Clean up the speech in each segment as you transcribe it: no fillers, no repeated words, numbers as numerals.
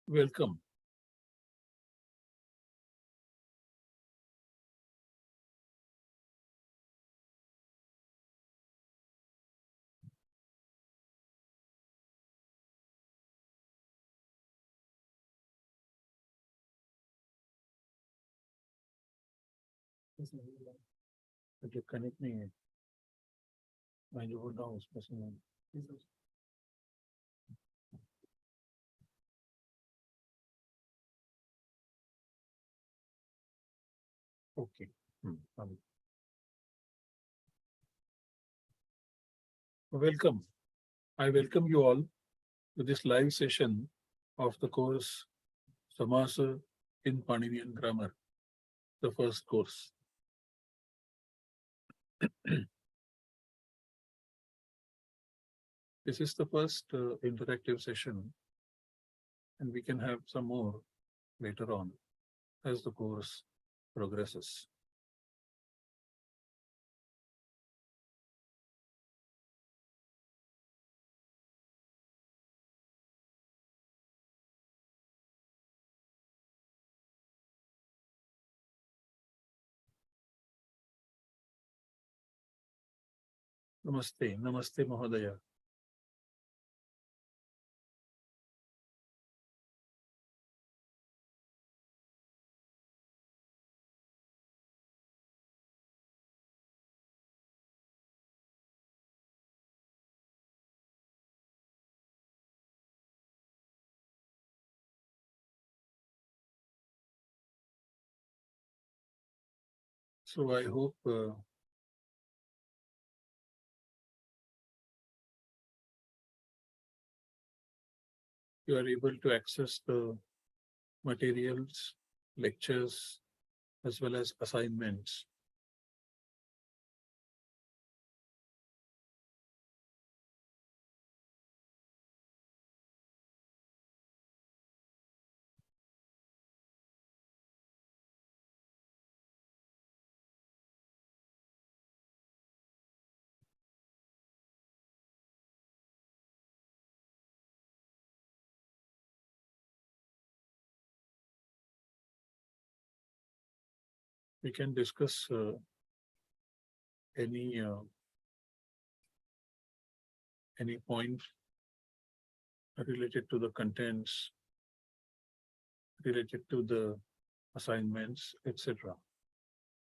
Welcome. मुझे connect नहीं है मैं जो बोल रहा हूँ उसमें से okay welcome. I welcome you all to this live session of the course samāsa in Pāṇinian grammar, the first course. This is the first interactive session, and we can have some more later on as the course progresses. Namaste, Namaste Mahodaya. So I hope you are able to access the materials, lectures, as well as assignments. We can discuss any point related to the contents, related to the assignments, etc.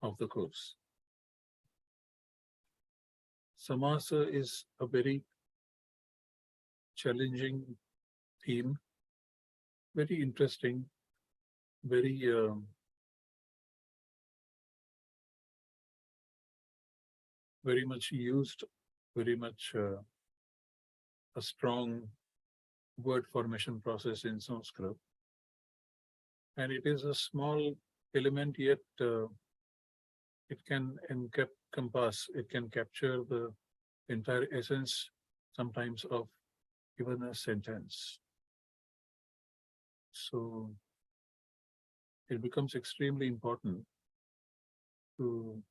of the course. Samāsa is a very challenging theme, very interesting, very very much used, very much a strong word formation process in Sanskrit. And it is a small element, yet it can encompass, it can capture the entire essence sometimes of even a sentence. So it becomes extremely important to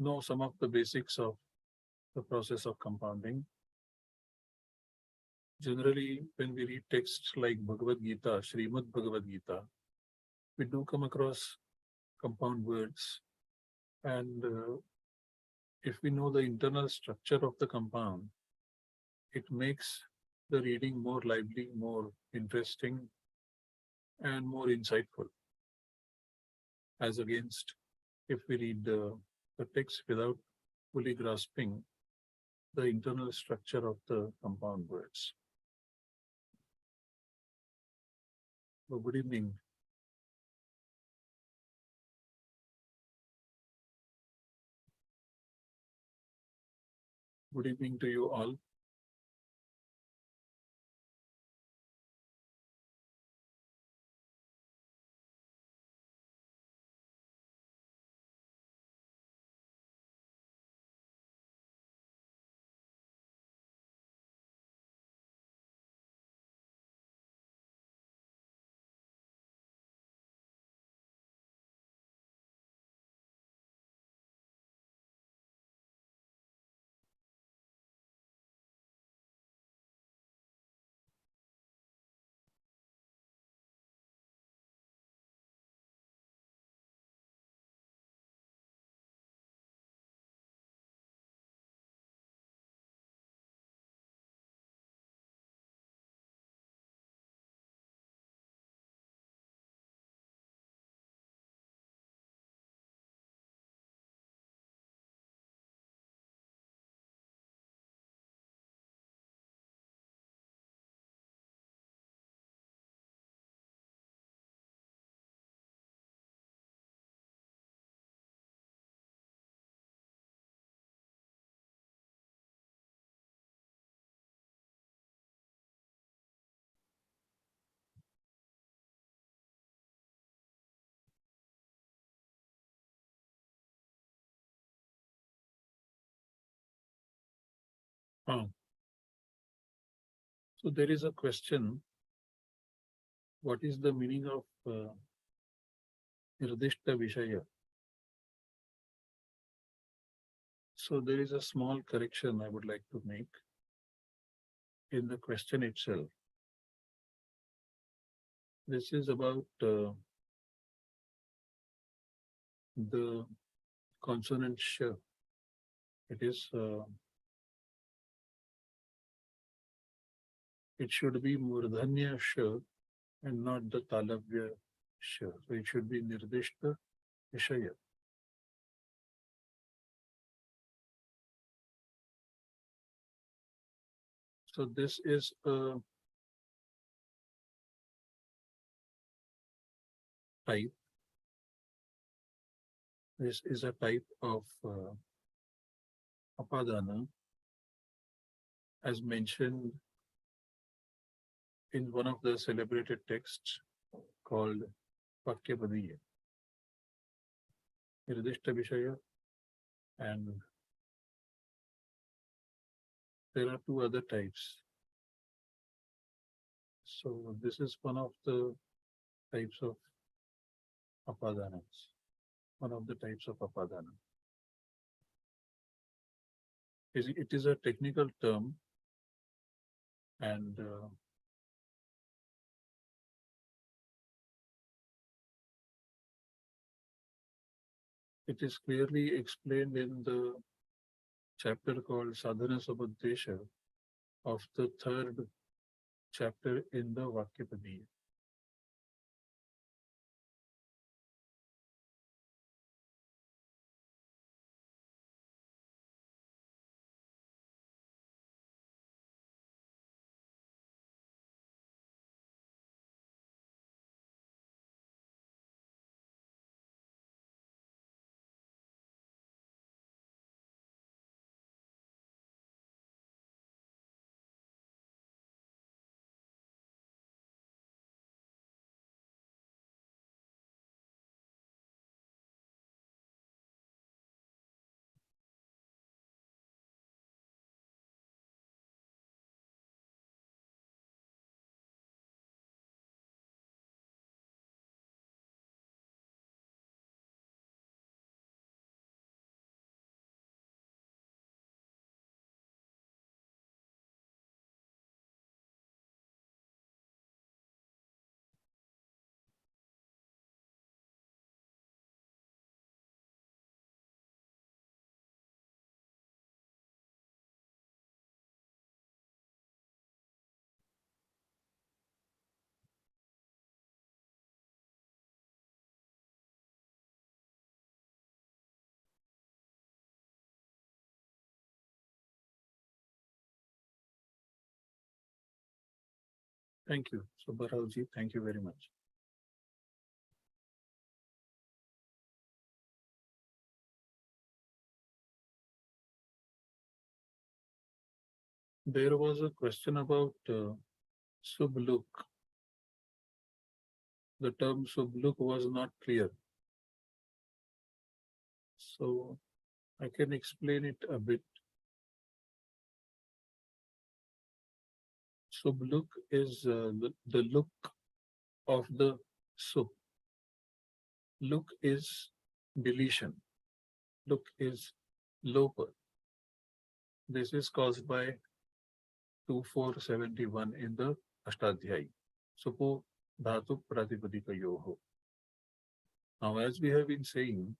know some of the basics of the process of compounding. Generally, when we read texts like Bhagavad Gita, Srimad Bhagavad Gita, we do come across compound words. And if we know the internal structure of the compound, it makes the reading more lively, more interesting, and more insightful. As against if we read the text without fully grasping the internal structure of the compound words. So good evening. Good evening to you all. Ah. So there is a question, what is the meaning of Nirdishta Vishaya? So there is a small correction I would like to make in the question itself. This is about the consonant sh. It should be Murdhanya sh and not the Talavya sh. So it should be Nirdishta Vishaya. So this is a type. This is a type of apadana as mentioned in one of the celebrated texts called Vakyapadiya. Nirdishta Vishaya, and there are two other types. So this is one of the types of apadanas, one of the types of apadana. It is a technical term, and it is clearly explained in the chapter called Sadhana Sabuddesha of the third chapter in the Vakyapadiya. Thank you. So Baralji, thank you very much. There was a question about subluk. The term subluk was not clear. So I can explain it a bit. Subluk is the look of the sup. Look is deletion. Look is lower. This is caused by 2471 in the Ashtadhyayi. Supo dhatu pratipadika yoho. Now, as we have been saying,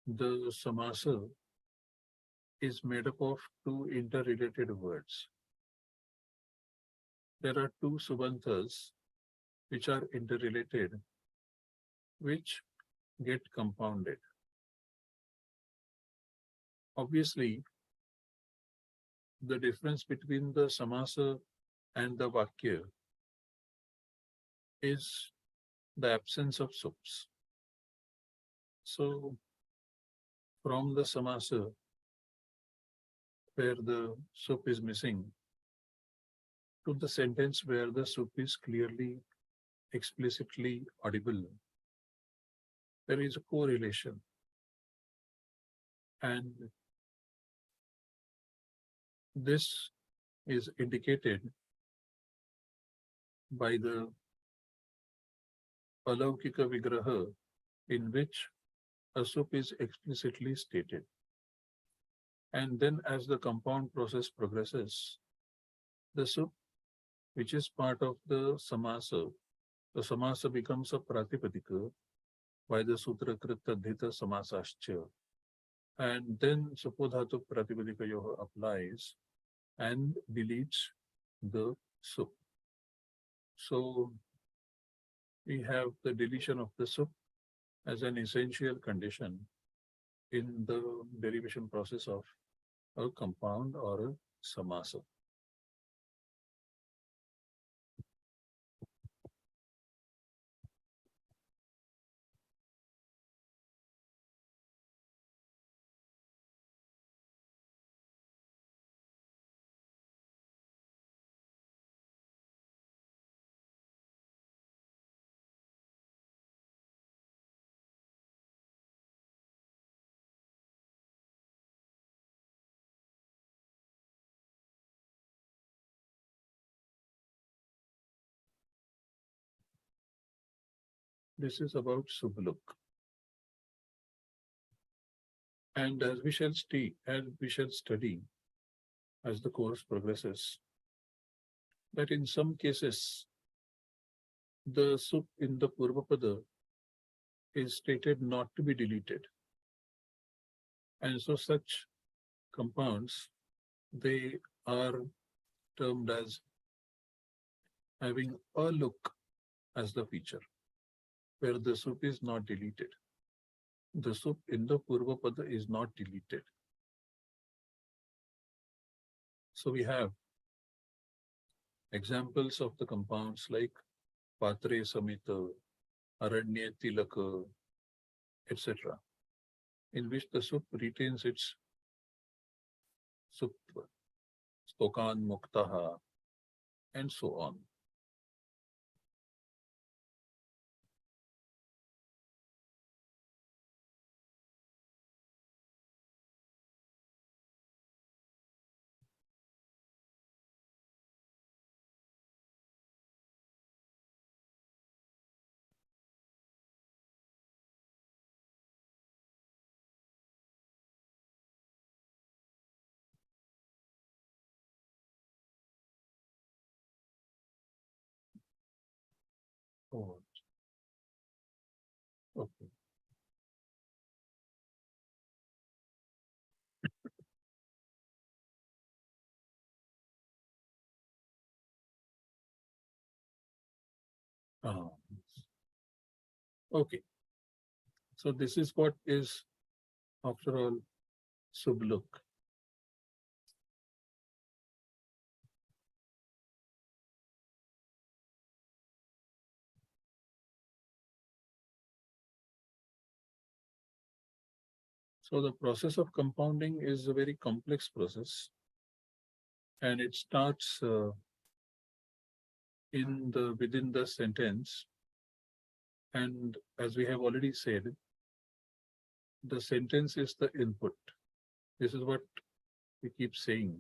the samāsa is made up of two interrelated words. There are two subantas which are interrelated, which get compounded. Obviously, the difference between the samāsa and the vakya is the absence of sups. So, from the samāsa, where the sup is missing, to the sentence where the sup is clearly, explicitly audible, there is a correlation. And This is indicated by the Alaukika Vigraha, in which a sup is explicitly stated. And then as the compound process progresses, the sup, which is part of the samāsa becomes a pratipadika by the Sutrakrit Tadhita Samasascha. And then Supodhatu Pratipadikayoha applies and deletes the sup. So we have the deletion of the sup as an essential condition in the derivation process of a compound or a samāsa. This is about Subhluk. And as we shall study as the course progresses, that in some cases the sup in the Purvapada is stated not to be deleted. And so such compounds, they are termed as having a look as the feature, where the sup is not deleted. The sup in the Purvapada is not deleted. So we have examples of the compounds like Patre Samita, Aranye Tilaka, etc., in which the sup retains its suptva, Stokan Muktaha, and so on. Oh, okay. Ah, okay. So this is what is, after all, Subhluk. So the process of compounding is a very complex process, and it starts within the sentence. And as we have already said, the sentence is the input. This is what we keep saying.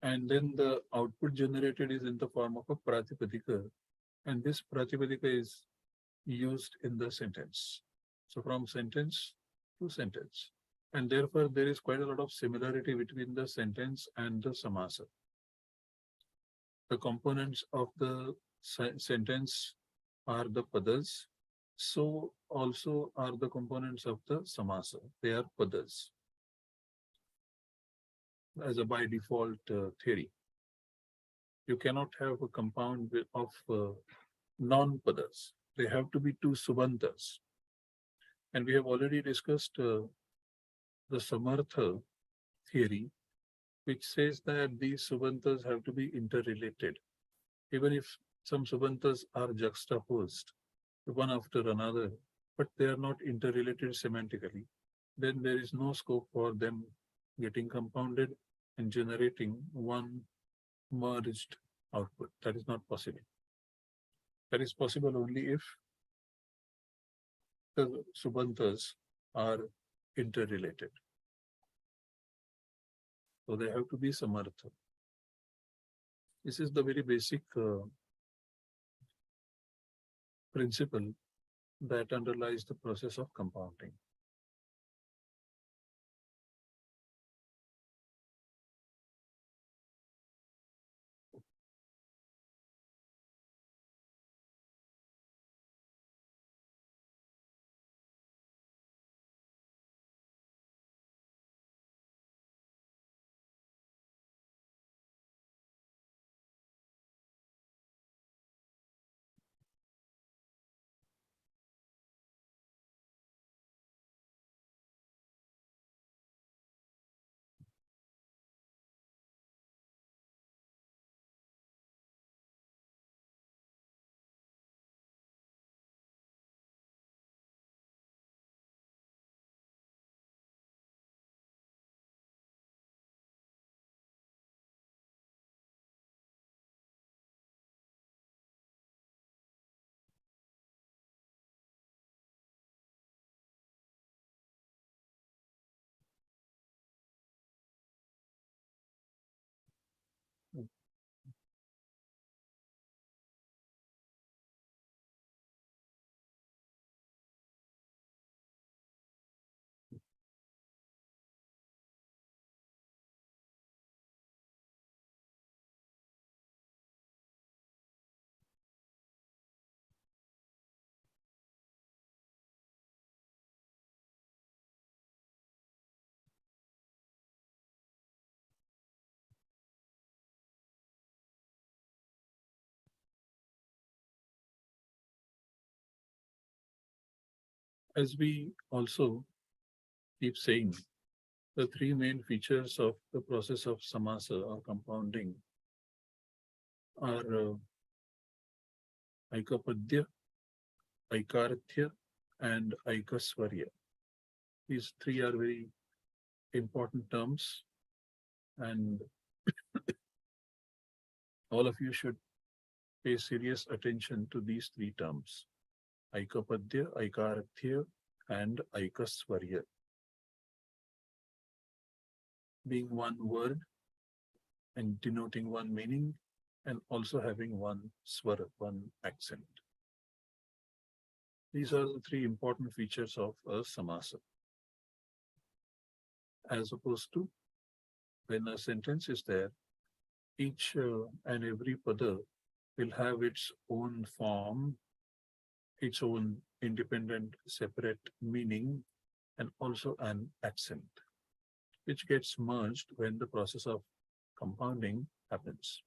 And then the output generated is in the form of a pratipadika, and this pratipadika is used in the sentence. So from sentence to sentence. And therefore, there is quite a lot of similarity between the sentence and the samāsa. The components of the sentence are the padas, so also are the components of the samāsa. They are padas as a by default theory. You cannot have a compound of non-padas. They have to be two subantas. And we have already discussed the samartha theory, which says that these subantas have to be interrelated. Even if some subantas are juxtaposed one after another, but they are not interrelated semantically, then there is no scope for them getting compounded and generating one merged output. That is not possible. That is possible only if the subantas are interrelated. So they have to be samartha. This is the very basic principle that underlies the process of compounding. As we also keep saying, the three main features of the process of samāsa or compounding are aikapadya, aikarthya, and aikasvarya. These three are very important terms, and all of you should pay serious attention to these three terms: aikapadya, aikarthya, and aikasvarya. Being one word and denoting one meaning, and also having one swara, one accent. These are the three important features of a samāsa. As opposed to when a sentence is there, each and every pada will have its own form, its own independent, separate meaning, and also an accent, which gets merged when the process of compounding happens.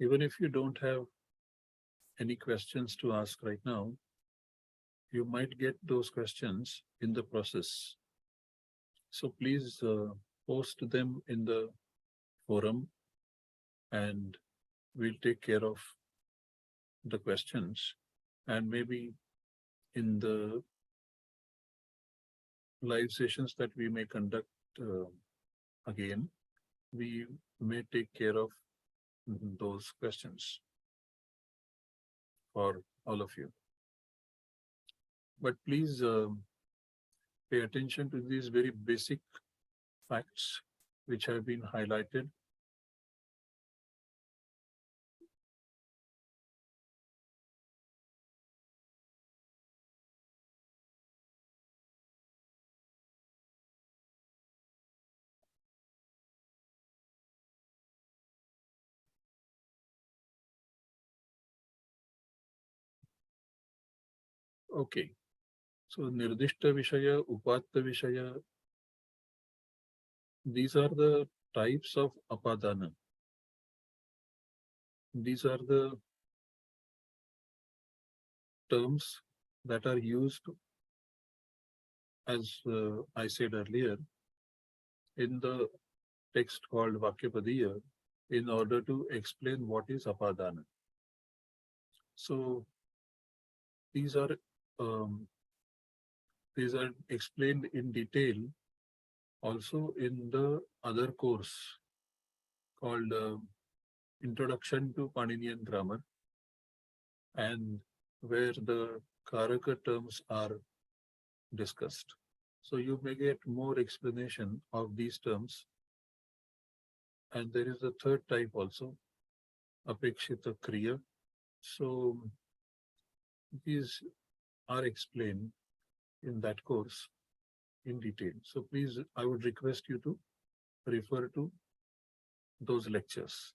Even if you don't have any questions to ask right now, you might get those questions in the process. So please post them in the forum, and we'll take care of the questions. And maybe in the live sessions that we may conduct again, we may take care of those questions for all of you. But please pay attention to these very basic facts which have been highlighted. Okay. So Nirdishta Vishaya, Upatta Vishaya, these are the types of apadana. These are the terms that are used, as I said earlier, in the text called Vakyapadiya in order to explain what is apadana. So these are um, these are explained in detail also in the other course called Introduction to Pāṇinian Grammar, and where the Karaka terms are discussed. So you may get more explanation of these terms. And there is a third type also, Apekshita Kriya. So these are explained in that course in detail. So please, I would request you to refer to those lectures.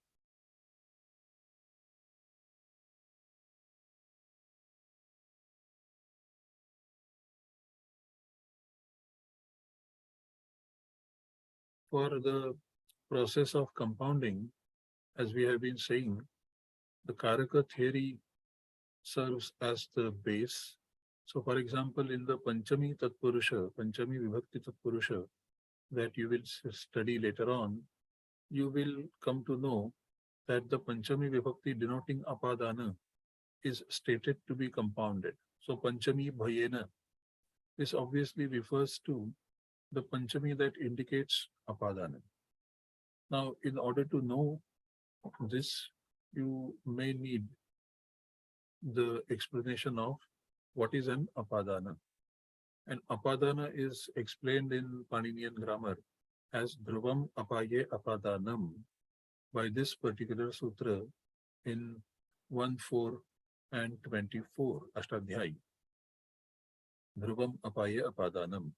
For the process of compounding, as we have been saying, the Karaka theory serves as the base. So, for example, in the Panchami Tatpurusha, Panchami Vibhakti Tatpurusha, that you will study later on, you will come to know that the Panchami Vibhakti denoting Apadana is stated to be compounded. So, Panchami Bhayena, this obviously refers to the Panchami that indicates Apadana. Now, in order to know this, you may need the explanation of what is an Apadana. And Apadana is explained in Pāṇinian grammar as Dhruvam Apaye Apadanam by this particular sutra in 1, 4 and 24 Ashtadhyay. Dhruvam Apaye Apadanam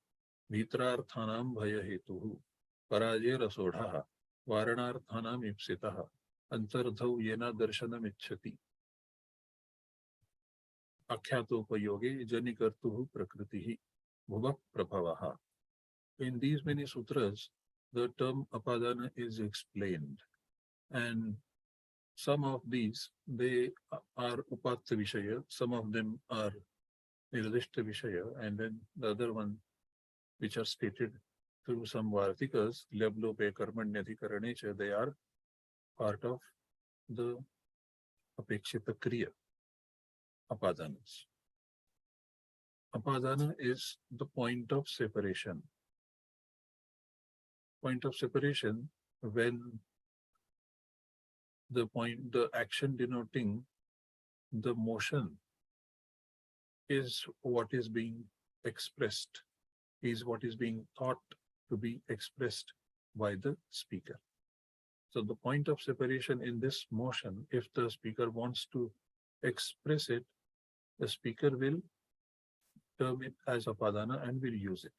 Vitrarthanam Bhaya Hetuhu Paraje Rasodhaha Varanarthanam Ipsitaha Antardhau Yena Darshanam Ichchati Akhyatopayoge Janikartuhu Prakritihi Bhuva Prabhavaha. In these many sutras, the term apadana is explained, and some of these they are upatta vishaya, some of them are nirdishta vishaya, and then the other one which are stated through some vartikas, lablope karmanyadhikaranech, they are part of the apekshita kriya, apadanas. Apadana is the point of separation. Point of separation when the action denoting the motion is what is being expressed, is what is being thought to be expressed by the speaker. So the point of separation in this motion, if the speaker wants to express it, the speaker will term it as apadana and will use it.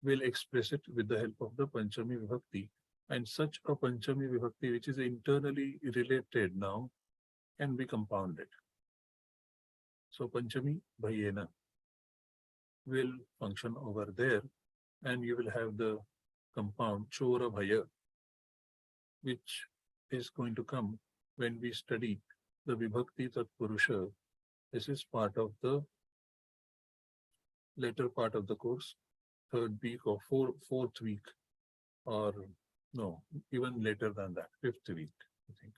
Will express it with the help of the Panchami Vibhakti. And such a Panchami Vibhakti, which is internally related now, can be compounded. So Panchami Bhayena will function over there, and you will have the compound Chora Bhaya, which is going to come when we study the Vibhakti Tat Purusha. This is part of the later part of the course, third week or fourth week, or no, even later than that, fifth week, I think.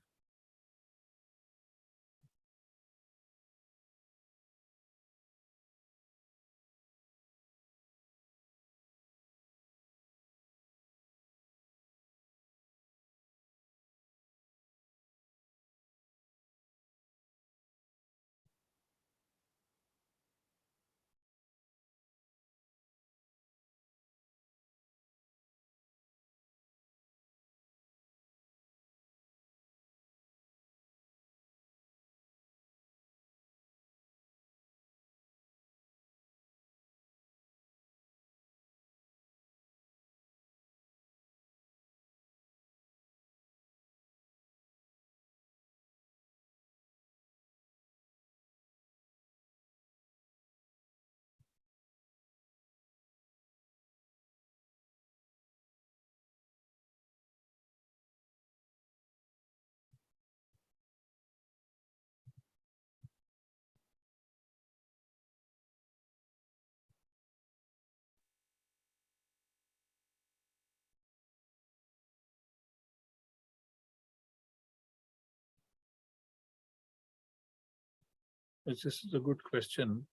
This is a good question,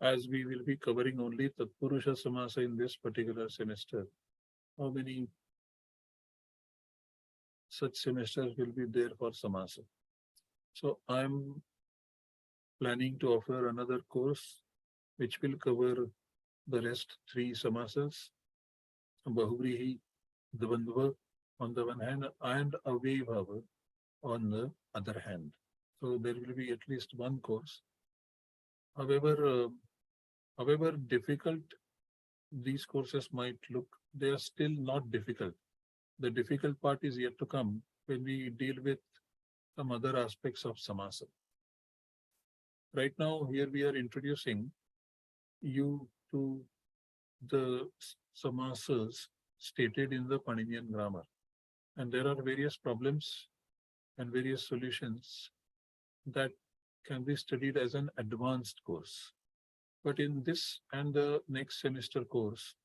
as we will be covering only Tatpurusha Samasa in this particular semester. How many such semesters will be there for Samasa? So I'm planning to offer another course which will cover the rest three Samasas, Bahuvrihi, Dvandva on the one hand, and Avaibhava on the other hand. So there will be at least one course. However, however difficult these courses might look, they are still not difficult. The difficult part is yet to come when we deal with some other aspects of samasa. Right now, here we are introducing you to the samasas stated in the Pāṇinian grammar. And there are various problems and various solutions that can be studied as an advanced course. But in this and the next semester course,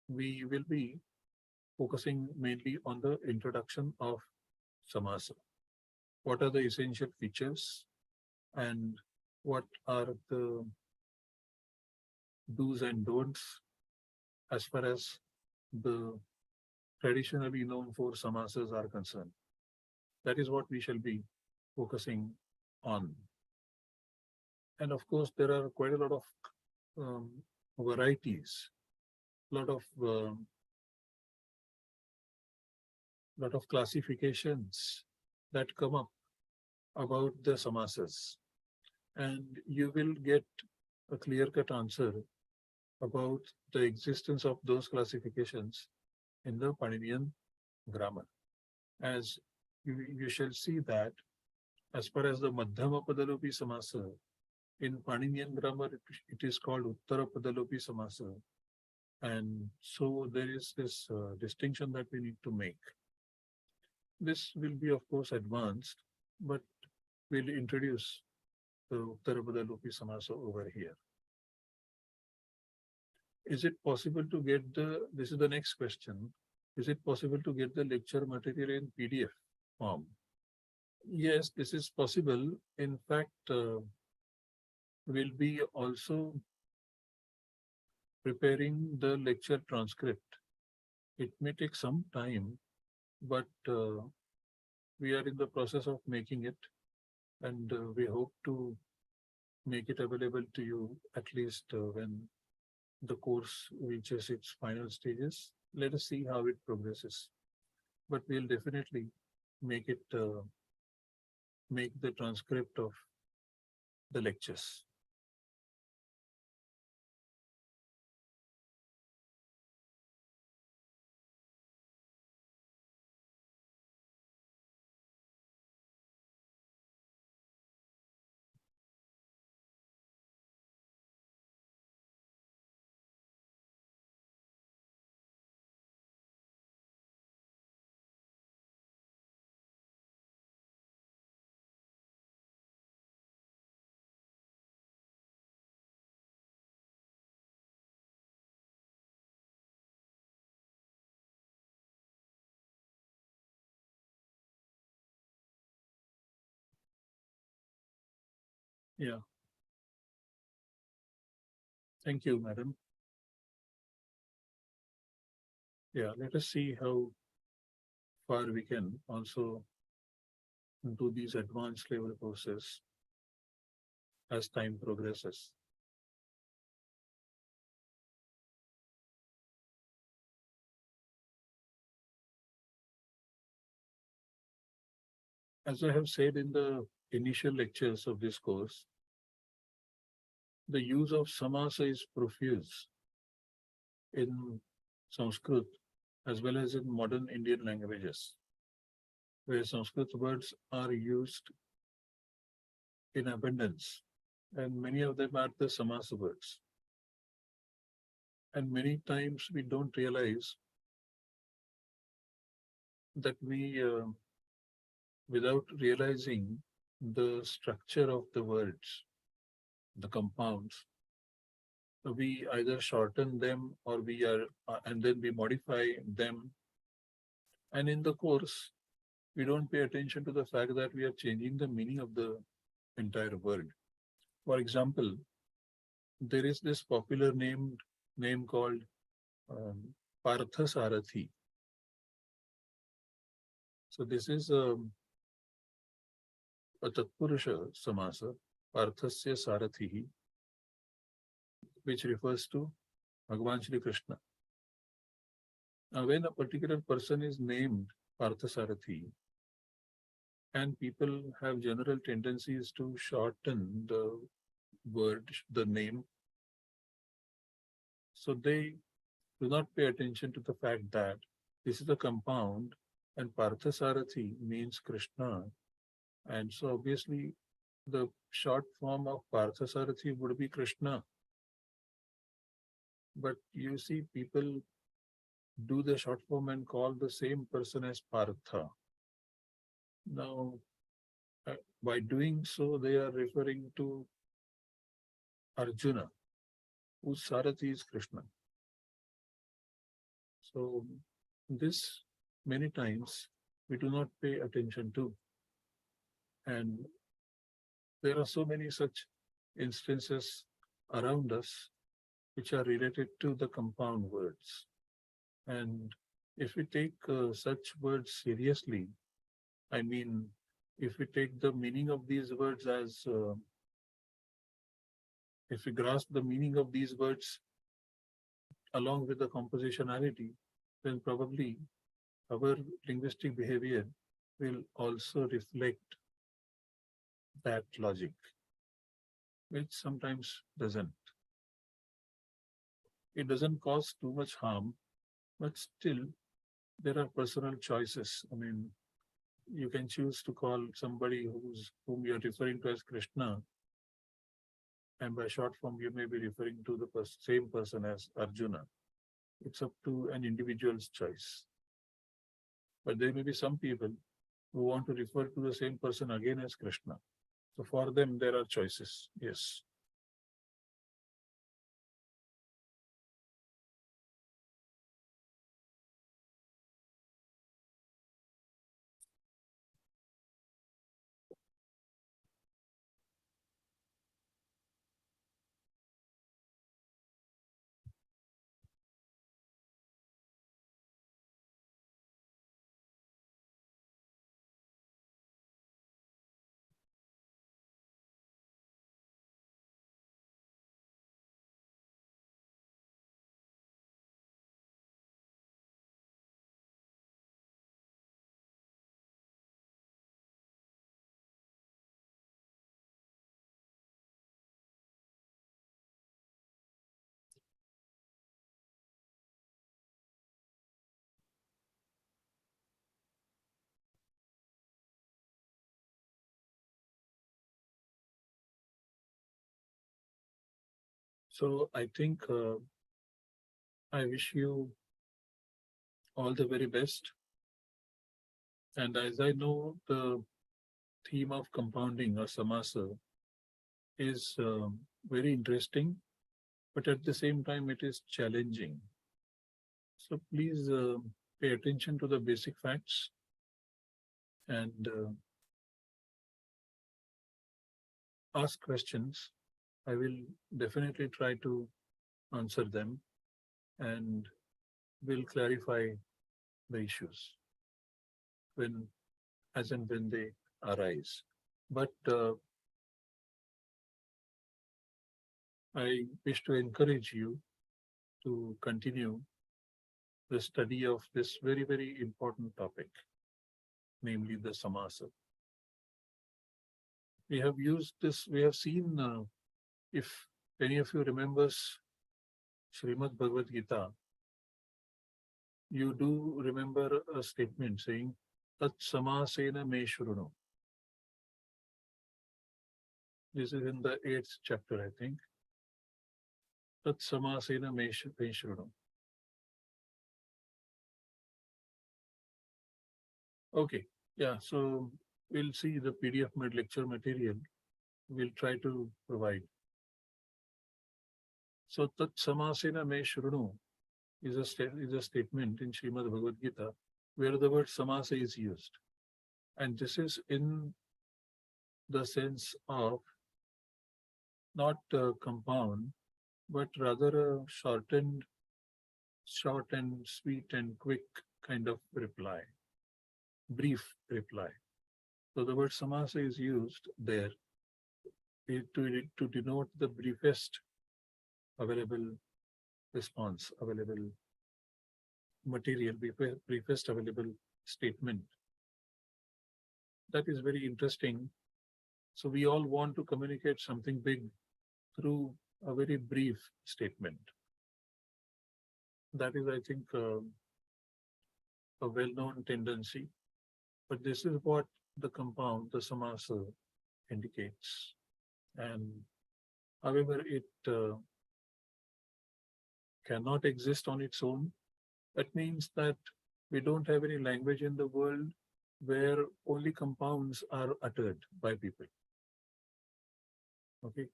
we will be focusing mainly on the introduction of samasa. What are the essential features and what are the do's and don'ts as far as the traditionally known four samasas are concerned. That is what we shall be focusing on. And of course, there are quite a lot of um, varieties, lot of classifications that come up about the samasas, and you will get a clear-cut answer about the existence of those classifications in the Pāṇinian grammar. As you shall see that as far as the Madhyama Padalopi Samasa, in Pāṇinian grammar, it is called Uttara Padalopi Samasa. And so there is this distinction that we need to make. This will be, of course, advanced, but we'll introduce the Uttara Padalopi Samasa over here. Is it possible to get this is the next question, is it possible to get the lecture material in PDF form? Yes, this is possible. In fact, we'll be also preparing the lecture transcript. It may take some time, but we are in the process of making it, and we hope to make it available to you at least when the course reaches its final stages. Let us see how it progresses. But we'll definitely make it make the transcript of the lectures. Yeah. Thank you, madam. Yeah, let us see how far we can also do these advanced level courses as time progresses. As I have said in the initial lectures of this course, the use of samasa is profuse in Sanskrit as well as in modern Indian languages, where Sanskrit words are used in abundance, and many of them are the samasa words. And many times we don't realize that without realizing the structure of the words, the compounds, we either shorten them or we are, and then we modify them. And in the course, we don't pay attention to the fact that we are changing the meaning of the entire word. For example, there is this popular name called um, Partha Sarathi. So this is a Tatpurusha samāsa, Parthasya Sarathihi, which refers to Bhagavan Shri Krishna. Now, when a particular person is named Parthasarathi, and people have general tendencies to shorten the word, the name, so they do not pay attention to the fact that this is a compound and Parthasarathi means Krishna. And so obviously the short form of Parthasarathi would be Krishna. But you see, people do the short form and call the same person as Partha. Now, by doing so, they are referring to Arjuna, whose Sarathi is Krishna. So, this many times we do not pay attention to. And there are so many such instances around us which are related to the compound words. And if we take such words seriously, I mean, if we take the meaning of these words as, if we grasp the meaning of these words along with the compositionality, then probably our linguistic behavior will also reflect that logic, which sometimes doesn't. It doesn't cause too much harm, but still there are personal choices. I mean, you can choose to call somebody whom you're referring to as Krishna, and by short form you may be referring to the same person as Arjuna. It's up to an individual's choice. But there may be some people who want to refer to the same person again as Krishna. So for them, there are choices. Yes. So I think I wish you all the very best. And as I know, the theme of compounding or samāsa is very interesting, but at the same time, it is challenging. So please pay attention to the basic facts and ask questions. I will definitely try to answer them and will clarify the issues when, as and when they arise. But I wish to encourage you to continue the study of this very, very important topic, namely the samāsa. We have used this, we have seen, if any of you remembers Srimad Bhagavad Gita, you do remember a statement saying, Tat samāsena me shrunu. This is in the 8th chapter, I think. Tat samāsena me shrunu. Okay, yeah, so we'll see the PDF lecture material. We'll try to provide. So Tat samāsena me shrunu is a statement in Srimad Bhagavad Gita, where the word samāsa is used. And this is in the sense of not compound, but rather a short and sweet and quick kind of reply, brief reply. So the word samasa is used there to denote the briefest available response, available material, briefest available statement. That is very interesting. So we all want to communicate something big through a very brief statement. That is, I think, a well-known tendency. But this is what the compound, the samasa, indicates. And however, it cannot exist on its own. That means that we don't have any language in the world where only compounds are uttered by people. Okay.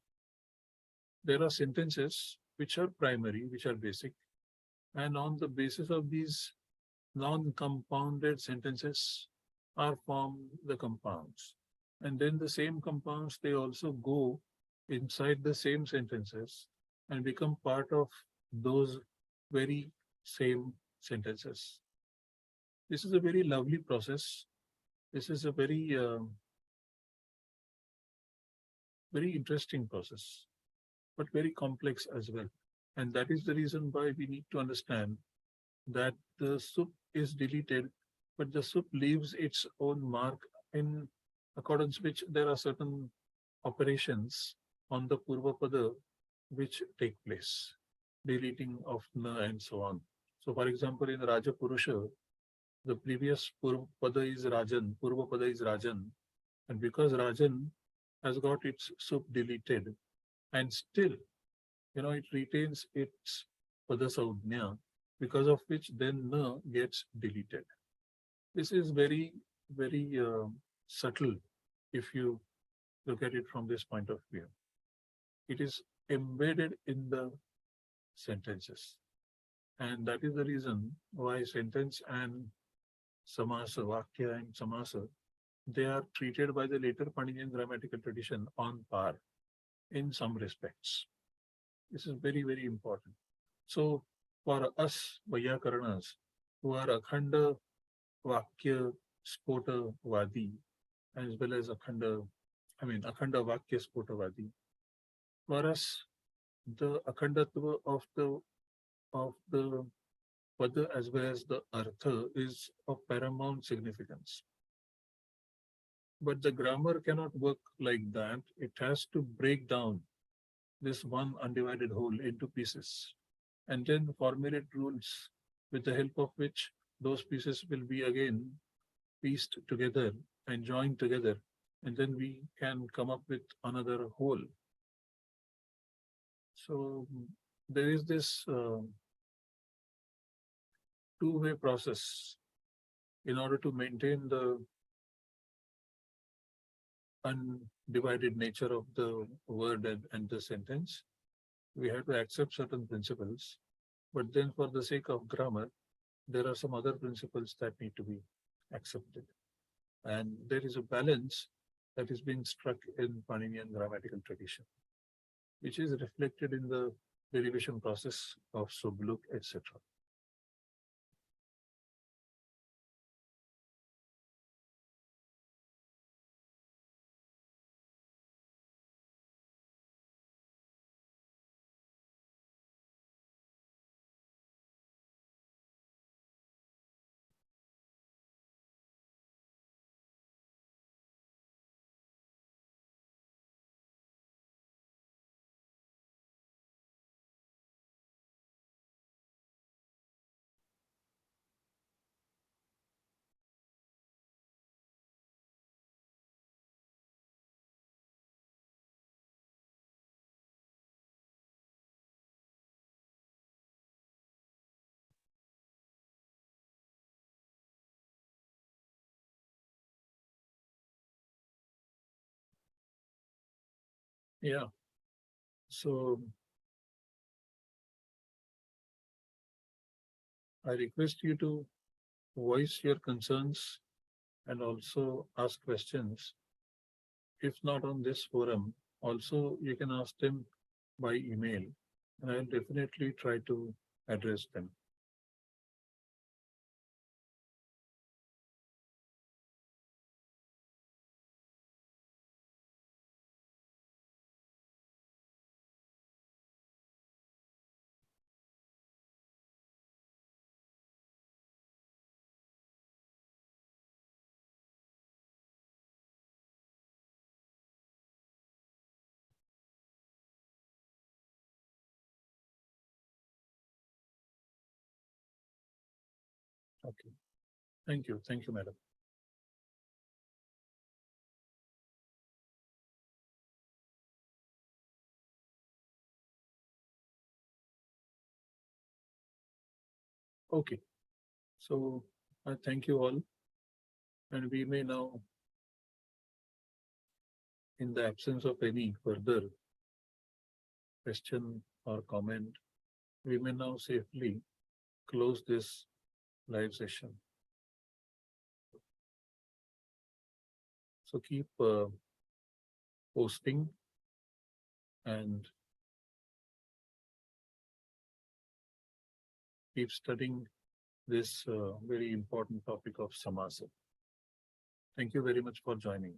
There are sentences which are primary, which are basic. And on the basis of these non-compounded sentences are formed the compounds. And then the same compounds, they also go inside the same sentences and become part of those very same sentences. This is a very lovely process. This is a very interesting process, but very complex as well. And that is the reason why we need to understand that the soup is deleted, but the soup leaves its own mark in accordance which there are certain operations on the Purva Pada which take place, deleting of na and so on. So, for example, in Raja Purusha, the previous Purva Pada is Rajan, Purva Pada is Rajan, and because Rajan has got its soup deleted, and still, it retains its Pada Saudhnya, because of which then na gets deleted. This is very subtle if you look at it from this point of view. It is embedded in the sentences. And that is the reason why sentence and samasa, vakya and samasa, they are treated by the later Pāṇinian grammatical tradition on par in some respects. This is very important. So for us Vaiyakaranas who are Akhanda Vakya Spota Vadi as well as Akhanda Vakya Spota Vadi, for us the Akhandatva of the Pada as well as the Artha is of paramount significance. But the grammar cannot work like that. It has to break down this one undivided whole into pieces and then formulate rules with the help of which those pieces will be again pieced together and joined together, and then we can come up with another whole. So there is this two-way process in order to maintain the undivided nature of the word and the sentence. We have to accept certain principles, but then for the sake of grammar, there are some other principles that need to be accepted. And there is a balance that is being struck in Pāṇinian grammatical tradition, which is reflected in the derivation process of Subluk, etc. Yeah. So I request you to voice your concerns and also ask questions if not on this forum, also you can ask them by email, and I'll definitely try to address them. Okay. Thank you. Thank you, madam. Okay. So I thank you all, and we may now, in the absence of any further question or comment, we may now safely close this live session. So keep posting and keep studying this very important topic of samāsa. Thank you very much for joining.